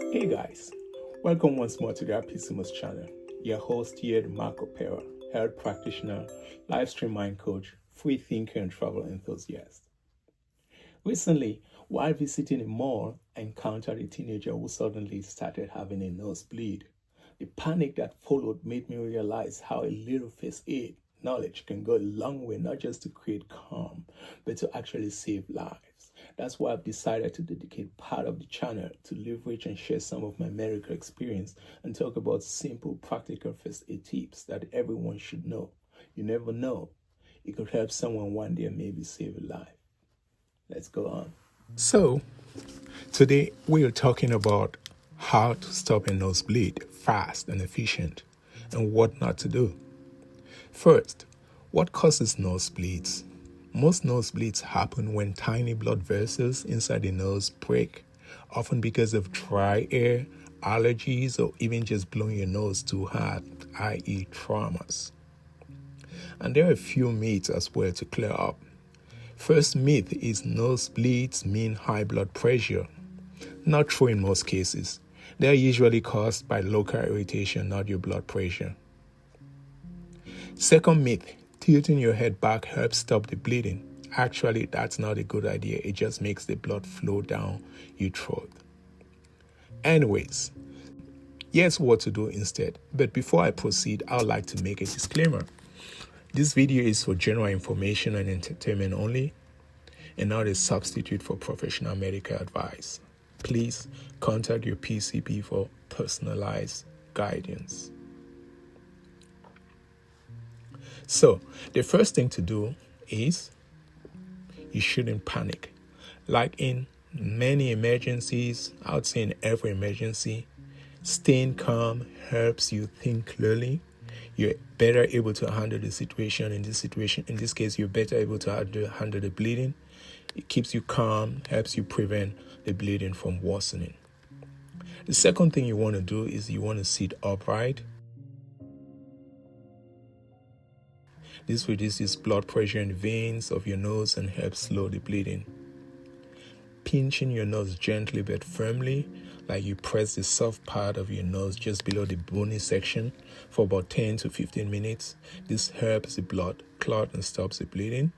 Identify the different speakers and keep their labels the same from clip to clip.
Speaker 1: Hey guys, welcome once more to the Happysimus channel. Your host here, Marco Pera, health practitioner, live stream mind coach, free thinker, and travel enthusiast. Recently, while visiting a mall, I encountered a teenager who suddenly started having a nosebleed. The panic that followed made me realize how a little first aid knowledge can go a long way, not just to create calm, but to actually save lives. That's why I've decided to dedicate part of the channel to leverage and share some of my medical experience and talk about simple, practical first aid tips that everyone should know. You never know, it could help someone one day and maybe save a life. Let's go on. So, today we are talking about how to stop a nosebleed fast and efficient and what not to do. First, what causes nosebleeds? Most nosebleeds happen when tiny blood vessels inside the nose break, often because of dry air, allergies, or even just blowing your nose too hard, i.e., traumas. And there are a few myths as well to clear up. First myth is nosebleeds mean high blood pressure. Not true in most cases. They are usually caused by local irritation, not your blood pressure. Second myth, tilting your head back helps stop the bleeding. Actually, that's not a good idea. It just makes the blood flow down your throat. Anyways, here's what to do instead. But before I proceed, I would like to make a disclaimer. This video is for general information and entertainment only, and not a substitute for professional medical advice. Please contact your PCP for personalized guidance. So, the first thing to do is you shouldn't panic. Like in many emergencies, I would say in every emergency, staying calm helps you think clearly. You're better able to handle the situation. In this case, you're better able to handle the bleeding. It keeps you calm, helps you prevent the bleeding from worsening. The second thing you want to do is you want to sit upright. This reduces blood pressure in the veins of your nose and helps slow the bleeding. Pinching your nose gently but firmly, like you press the soft part of your nose just below the bony section for about 10 to 15 minutes. This helps the blood clot and stops the bleeding.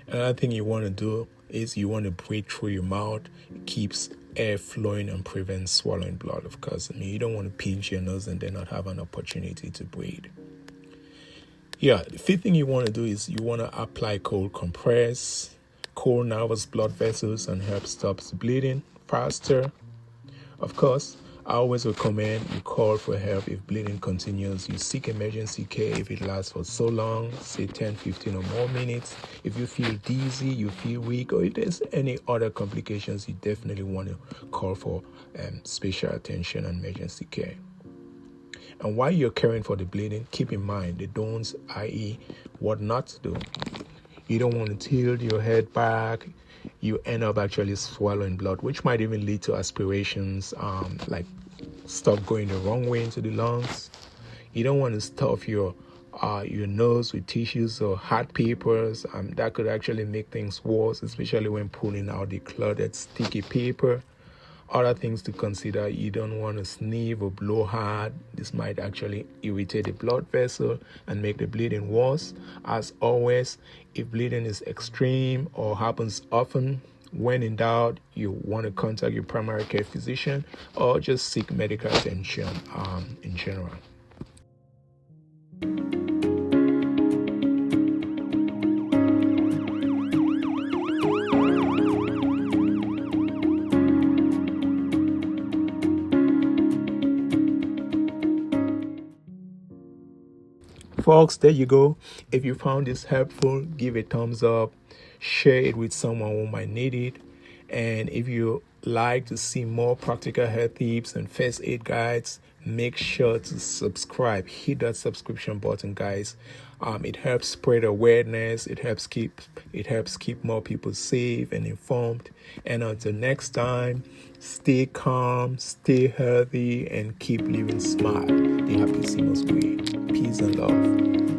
Speaker 1: Another thing you want to do is you want to breathe through your mouth. It keeps air flowing and prevents swallowing blood, of course. You don't want to pinch your nose and then not have an opportunity to breathe. The fifth thing you want to do is you want to apply cold compress. Cold nervous blood vessels and help stop the bleeding faster. Of course, I always recommend you call for help if bleeding continues. You seek emergency care if it lasts for so long, say 10, 15 or more minutes. If you feel dizzy, you feel weak, or if there's any other complications, you definitely want to call for special attention and emergency care. And while you're caring for the bleeding, keep in mind the don'ts, i.e. what not to do. You don't want to tilt your head back. You end up actually swallowing blood, which might even lead to aspirations, like stuff going the wrong way into the lungs. You don't want to stuff your nose with tissues or hard papers. That could actually make things worse, especially when pulling out the clotted sticky paper. Other things to consider, you don't want to sneeze or blow hard. This might actually irritate the blood vessel and make the bleeding worse. As always, if bleeding is extreme or happens often, when in doubt, you want to contact your primary care physician or just seek medical attention in general. Folks, there you go. If you found this helpful, give a thumbs up, share it with someone who might need it. And if you like to see more practical health tips and first aid guides, make sure to subscribe. Hit that subscription button, guys. It helps spread awareness. It helps keep more people safe and informed. And until next time, stay calm, stay healthy, and keep living smart the Happysimus way. Peace and love.